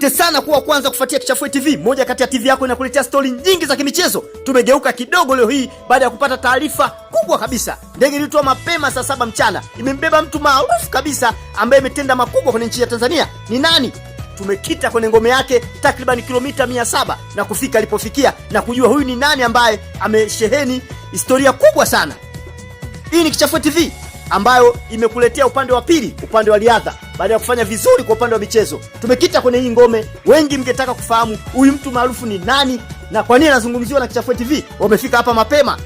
Sana kuwa kwanza kufuatia Kichafue TV, moja kati ya TV yako inakuletea stori nyingi za kimichezo. Tumegeuka kidogo leo hii baada ya kupata taarifa kubwa kabisa. Ndege ilitua mapema saa 7 mchana imembeba mtu maarufu kabisa ambaye imetenda makubwa kwenye nchi ya Tanzania. Ni nani? Tumekita kwenye ngome yake takriban kilomita 700 na kufika alipofikia na kujua huyu ni nani ambaye amesheheni historia kubwa sana. Hii ni Kichafue TV ambayo imekuletea upande wa pili, upande wa riadha. Baada ya kufanya vizuri kwa upande wa michezo, tumekita kwenye hii ngome. Wengi mngetaka kufahamu huyu mtu maarufu ni nani na kwa nini anazungumziwa na Kichafue TV. Wamefika hapa mapema,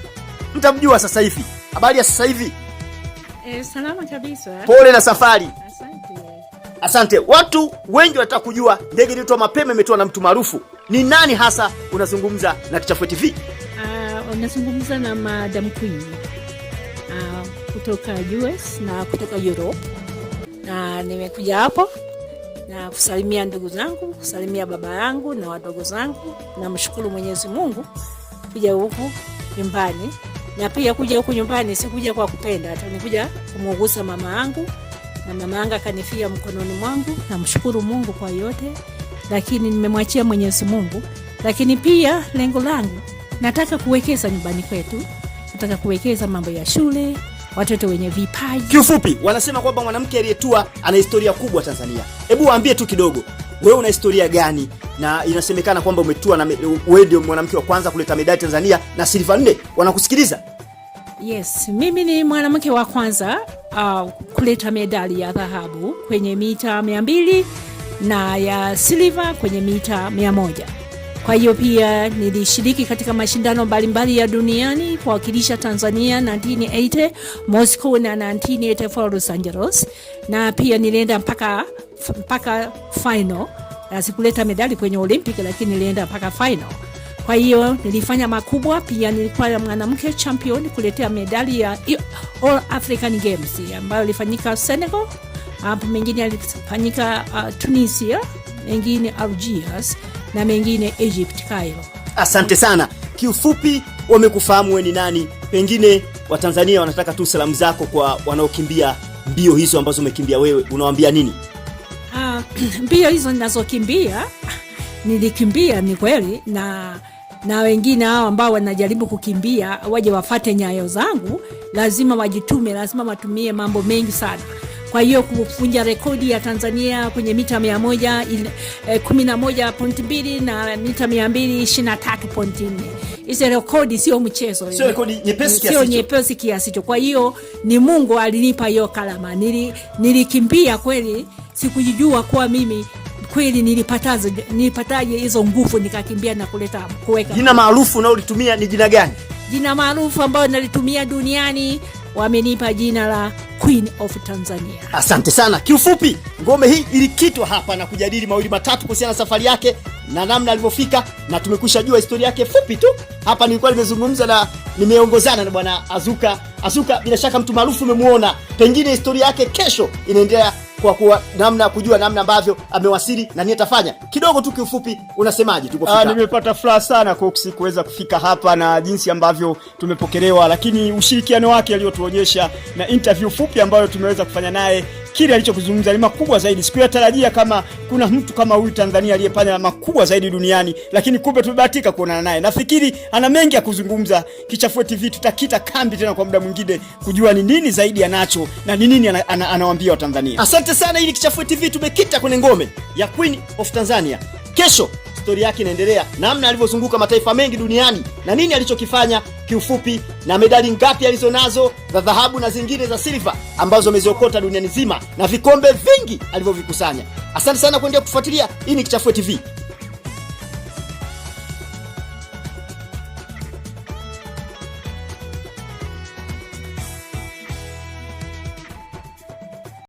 mtamjua sasa hivi. Habari ya sasa hivi? Salama kabisa. Pole na safari. Asante. Asante. Watu wengi wanataka kujua ndege iliyotoa mapema imetoa na mtu maarufu. Ni nani hasa unazungumza na Kichafue TV? Unazungumza na Madam Queen. Kutoka US na kutoka Europe. Na nimekuja hapo na kusalimia ndugu zangu, kusalimia baba yangu na wadogo zangu, na mshukuru Mwenyezi Mungu kuja huku nyumbani. Na pia kuja huku nyumbani sikuja kwa kupenda, hata nikuja kumugusa mama yangu, na mama yangu akanifia mkononi mwangu. Na mshukuru Mungu kwa yote, lakini nimemwachia Mwenyezi Mungu. Lakini pia lengo langu nataka kuwekeza nyumbani kwetu, nataka kuwekeza mambo ya shule, watoto wenye vipaji. Kiufupi, wanasema kwamba mwanamke aliyetua ana historia kubwa Tanzania. Hebu waambie tu kidogo, wewe una historia gani? Na inasemekana kwamba umetua na wewe ndio mwanamke wa kwanza kuleta medali Tanzania na silver 4. Wanakusikiliza? Yes, mimi ni mwanamke wa kwanza kuleta medali ya dhahabu kwenye mita 200 na ya silver kwenye mita 100. Kwa hiyo pia nilishiriki katika mashindano mbalimbali ya duniani kuwakilisha Tanzania 1980 Moscow na 1984 Los Angeles, na pia nilienda mpaka final. Sikuleta medali kwenye Olympic, lakini nilienda mpaka final. Kwa hiyo nilifanya makubwa. Pia nilikuwa mwanamke champion kuletea medali ya All African Games ambayo ilifanyika Senegal, hapo mengine ilifanyika Tunisia, mengine Algiers na mengine Egypt, Cairo. Asante sana. Kiufupi, wamekufahamu wewe ni nani. Pengine Watanzania wanataka tu salamu zako kwa wanaokimbia mbio hizo ambazo umekimbia wewe. Unawaambia nini? Mbio hizo ninazokimbia nilikimbia ni kweli, na wengine hao ambao wanajaribu kukimbia waje wafate nyayo zangu, lazima wajitume, lazima watumie mambo mengi sana. Kwa hiyo kuvunja rekodi ya Tanzania kwenye mita 100 11.2 na mita 223.4. Hizo rekodi sio mchezo. Sio rekodi nyepesi kiasi hicho. Sio nyepesi kiasi hicho. Kwa hiyo ni Mungu alinipa hiyo kalama. Nilikimbia kweli, sikujijua kwa mimi kweli nilipataje hizo nguvu nikakimbia na kuweka. Jina maarufu unalotumia ni jina gani? Jina maarufu ambalo nalitumia duniani wamenipa jina la Queen of Tanzania. Asante sana. Kiufupi, ngome hii ilikitwa hapa na kujadili mawili matatu kuhusiana na safari yake na namna alivyofika, na tumekwisha jua historia yake fupi tu. Hapa nilikuwa nimezungumza na nimeongozana na bwana Azuka, bila shaka mtu maarufu umemuona. Pengine historia yake kesho inaendelea kwa namna kujua namna ambavyo amewasili na nini atafanya. Kidogo tu kiufupi, unasemaje tulipofika? Nimepata furaha sana kwa kuweza kufika hapa na jinsi ambavyo tumepokelewa, lakini ushirikiano wake aliotuonyesha na interview fupi ambayo tumeweza kufanya naye, kile alichokuzungumza ni makubwa zaidi. Sikuyatarajia kama kuna mtu kama huyu Tanzania aliyefanya makubwa zaidi duniani, lakini kumbe tumebahatika kuonana naye. Nafikiri ana mengi ya kuzungumza. Kichafue TV tutakita kambi tena kwa muda mwingine kujua ni nini zaidi anacho na ni nini anawaambia Watanzania. Asante sana. Hii Kichafue TV tumekita kwenye ngome ya Queen of Tanzania. Kesho story yake inaendelea, namna alivyozunguka mataifa mengi duniani na nini alichokifanya kiufupi, na medali ngapi alizonazo za dhahabu na zingine za silver ambazo ameziokota duniani nzima, na vikombe vingi alivyovikusanya. Asante sana kuendelea kufuatilia. Hii ni Kichafue TV.